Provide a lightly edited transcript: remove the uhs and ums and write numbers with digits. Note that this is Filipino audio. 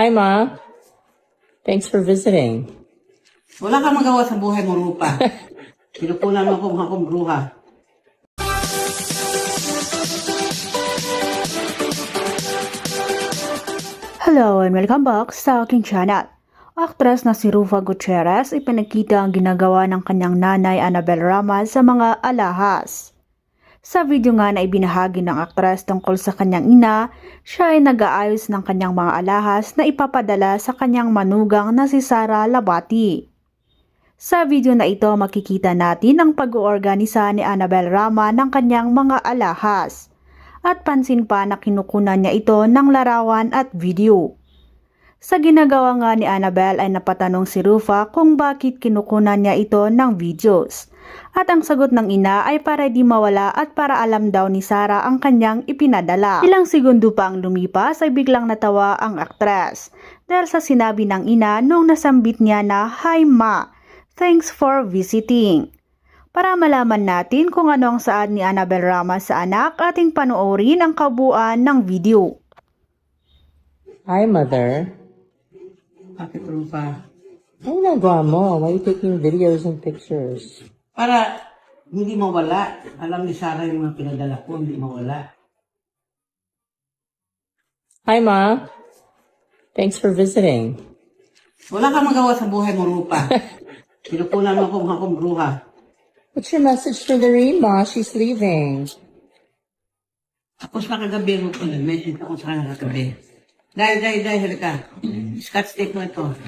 Hi, Ma. Thanks for visiting. Wala kang magawa sa buhay mo, Rupa. Pinupunan mo akong bruha. Hello and welcome back sa aking channel. Aktres na si Rufa Gutierrez ipinakita ang ginagawa ng kanyang nanay Annabel Rama sa mga alahas. Sa video nga na ibinahagi ng aktres tungkol sa kanyang ina, siya ay nag-aayos ng kanyang mga alahas na ipapadala sa kanyang manugang na si Sara Labati. Sa video na ito makikita natin ang pag-oorganisa ni Annabel Rama ng kanyang mga alahas. At pansin pa na kinukunan niya ito ng larawan at video. Sa ginagawa nga ni Annabel ay napatanong si Rufa kung bakit kinukunan niya ito ng videos. At ang sagot ng ina ay para di mawala at para alam daw ni Sara ang kanyang ipinadala. Ilang segundo pa ang lumipas ay biglang natawa ang aktres. Dahil sa sinabi ng ina nung nasambit niya na, "Hi Ma, thanks for visiting." Para malaman natin kung ano ang saad ni Annabel Rama sa anak, ating panoorin ang kabuuan ng video. Hi, Mother. Bakit, Rupa? Ano nagawa mo? Why are you taking videos and pictures? Para hindi mawala. Alam ni Sarah yung mga pinadala ko, hindi mawala. Hi, Ma. Thanks for visiting. Wala kang magawa sa buhay mo, Rupa. Pinupunan mo akong bruha. What's your message for the Ma? She's leaving. Tapos na kagabi, Rupa. Message ako sa kanya kagabi. Dahil, halika. Scotch tape mo ito.